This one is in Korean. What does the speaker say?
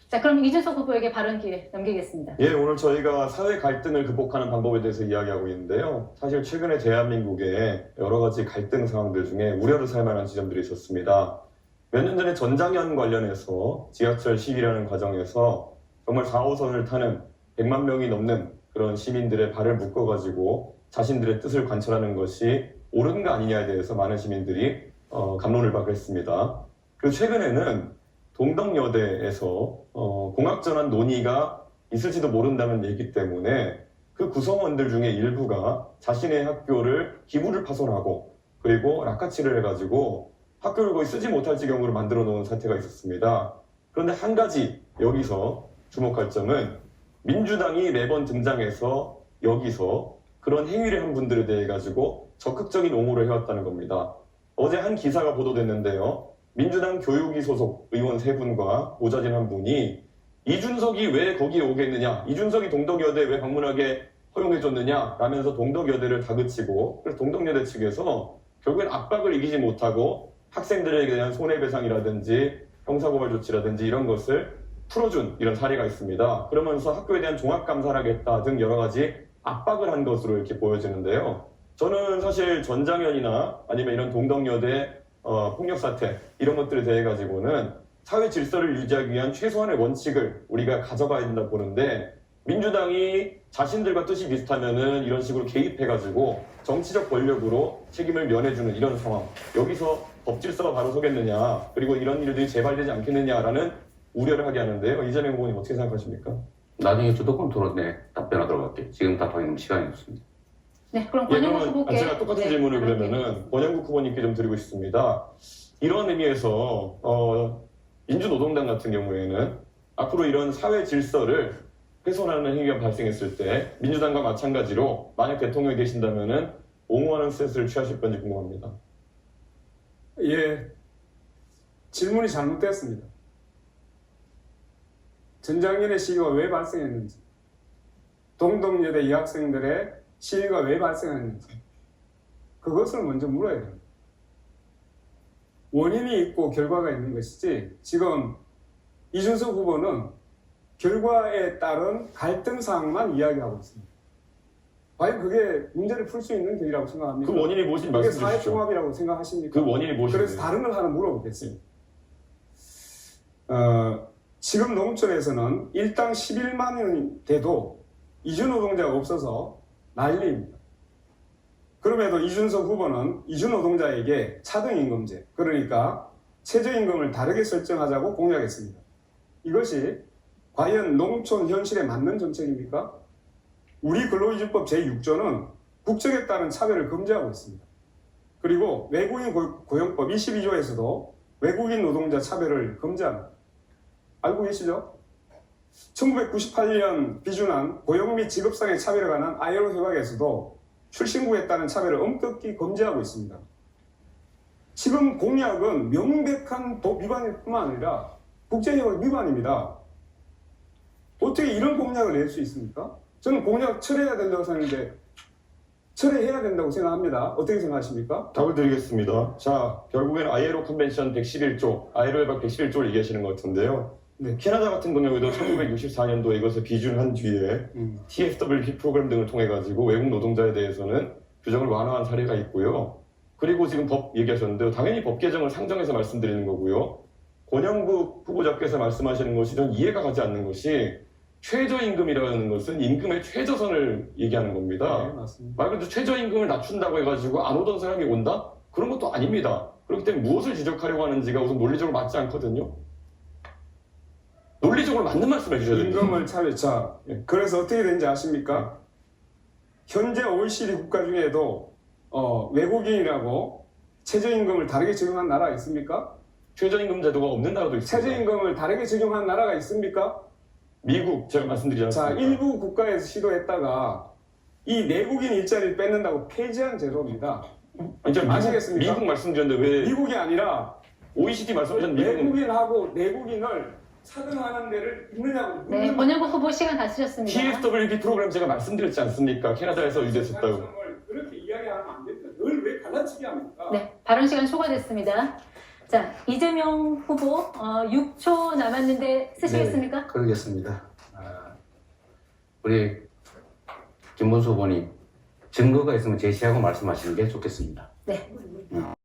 자, 그럼 이준석 후보에게 발언 기회 넘기겠습니다. 예, 오늘 저희가 사회 갈등을 극복하는 방법에 대해서 이야기하고 있는데요. 사실 최근에 대한민국의 여러 가지 갈등 상황들 중에 우려를 살 만한 지점들이 있었습니다. 몇 년 전에 전장현 관련해서 지하철 시위라는 과정에서 정말 4호선을 타는 100만 명이 넘는 그런 시민들의 발을 묶어가지고 자신들의 뜻을 관철하는 것이 옳은가 아니냐에 대해서 많은 시민들이 갑론을 박했습니다. 그리고 최근에는 동덕여대에서 공학전환 논의가 있을지도 모른다는 얘기 때문에 그 구성원들 중에 일부가 자신의 학교를 기부를 파손하고 그리고 락카치를 해가지고 학교를 거의 쓰지 못할 지경으로 만들어 놓은 사태가 있었습니다. 그런데 한 가지 여기서 주목할 점은 민주당이 매번 등장해서 여기서 그런 행위를 한 분들에 대해 가지고 적극적인 옹호를 해왔다는 겁니다. 어제 한 기사가 보도됐는데요. 민주당 교육위 소속 의원 3분과 보좌진 1분이 이준석이 왜 거기에 오겠느냐, 이준석이 동덕여대 왜 방문하게 허용해줬느냐 라면서 동덕여대를 다그치고 그래서 동덕여대 측에서 결국엔 압박을 이기지 못하고 학생들에게 대한 손해배상이라든지 형사고발 조치라든지 이런 것을 풀어준 이런 사례가 있습니다. 그러면서 학교에 대한 종합감사를 하겠다 등 여러 가지 압박을 한 것으로 이렇게 보여지는데요. 저는 사실 전장현이나 아니면 이런 동덕여대 폭력 사태 이런 것들에 대해 가지고는 사회 질서를 유지하기 위한 최소한의 원칙을 우리가 가져가야 된다 보는데 민주당이 자신들과 뜻이 비슷하면은 이런 식으로 개입해가지고 정치적 권력으로 책임을 면해주는 이런 상황 여기서 법 질서가 바로 서겠느냐 그리고 이런 일들이 재발되지 않겠느냐라는 우려를 하게 하는데요. 이재명 후보님 어떻게 생각하십니까? 나중에 주도권 토론에 답변하도록 할게요. 지금 답하기는 시간이 없습니다. 네, 그럼 권영국 후보께 제가 똑같은 네, 질문을 발언 기회. 그러면은 권영국 후보님께 좀 드리고 싶습니다. 이런 의미에서 민주노동당 같은 경우에는 앞으로 이런 사회 질서를 훼손하는 행위가 발생했을 때 민주당과 마찬가지로 만약 대통령이 되신다면은 옹호하는 스탠스를 취하실 건지 궁금합니다. 예, 질문이 잘못됐습니다. 전장현의 시위가 왜 발생했는지, 동덕여대 여학생들의 시위가 왜 발생했는지 그것을 먼저 물어야 됩니다. 원인이 있고 결과가 있는 것이지 지금 이준석 후보는 결과에 따른 갈등 사항만 이야기하고 있습니다. 과연 그게 문제를 풀 수 있는 길이라고 생각합니까? 그 원인이 무엇인지 그게 말씀해 주십시오. 사회통합이라고 생각하십니까? 그 원인이 무엇인지. 그래서 다른 걸 하나 물어보겠습니다. 지금 농촌에서는 일당 11만 원이 돼도 이주노동자가 없어서 난리입니다. 그럼에도 이준석 후보는 이주노동자에게 차등임금제, 그러니까 최저임금을 다르게 설정하자고 공약했습니다. 이것이 과연 농촌 현실에 맞는 정책입니까? 우리 근로기준법 제6조는 국적에 따른 차별을 금지하고 있습니다. 그리고 외국인 고용법 22조에서도 외국인 노동자 차별을 금지합니다. 알고 계시죠? 1998년 비준한 고용 및 직업상의 차별에 관한 ILO 협약에서도 출신국에 따른 차별을 엄격히 금지하고 있습니다. 지금 공약은 명백한 법 위반일 뿐만 아니라 국제협약 위반입니다. 어떻게 이런 공약을 낼 수 있습니까? 저는 공약 철회해야 된다고 생각하는데 철회해야 된다고 생각합니다. 어떻게 생각하십니까? 답을 드리겠습니다. 자, 결국에는 ILO 컨벤션 111조, ILO 협약 111조를 얘기하시는 것 같은데요. 네. 캐나다 같은 경우에도 1964년도에 이것을 비준한 뒤에 TFWP 프로그램 등을 통해 가지고 외국 노동자에 대해서는 규정을 완화한 사례가 있고요. 그리고 지금 법 얘기하셨는데요. 당연히 법 개정을 상정해서 말씀드리는 거고요. 권영국 후보자께서 말씀하시는 것이 좀 이해가 가지 않는 것이 최저임금이라는 것은 임금의 최저선을 얘기하는 겁니다. 네, 맞습니다. 말 그대로 최저임금을 낮춘다고 해가지고 안 오던 사람이 온다? 그런 것도 아닙니다. 그렇기 때문에 무엇을 지적하려고 하는지가 우선 논리적으로 맞지 않거든요. 논리적으로 맞는 말씀 해주셔야 됩니다. 임금을 자, 그래서 어떻게 되는지 아십니까? 현재 OECD 국가 중에도 외국인이라고 최저임금을 다르게 적용한 나라가 있습니까? 최저임금 제도가 없는 나라도 있습니다. 최저임금을 다르게 적용한 나라가 있습니까? 미국 제가 말씀드리지 자, 않습니까? 일부 국가에서 시도했다가 이 내국인 일자리를 뺏는다고 폐지한 제도입니다. 아니, 아시겠습니까? 미국 말씀드렸는데 왜 미국이 아니라 OECD 말씀하셨는데 미국은 외국인하고 내국인을 차등하는 데를 있느냐고. 네, 권영국 후보 시간 다 쓰셨습니다. TFWP 프로그램 제가 말씀드렸지 않습니까? 캐나다에서 유지했었다고. 그렇게 이야기하면 안 됩니다. 늘 왜 갈라치기 합니까? 네, 발언 시간 초과됐습니다. 자, 이재명 후보 6초 남았는데 쓰시겠습니까? 네, 그러겠습니다. 우리 김문수 후보님 증거가 있으면 제시하고 말씀하시는 게 좋겠습니다. 네.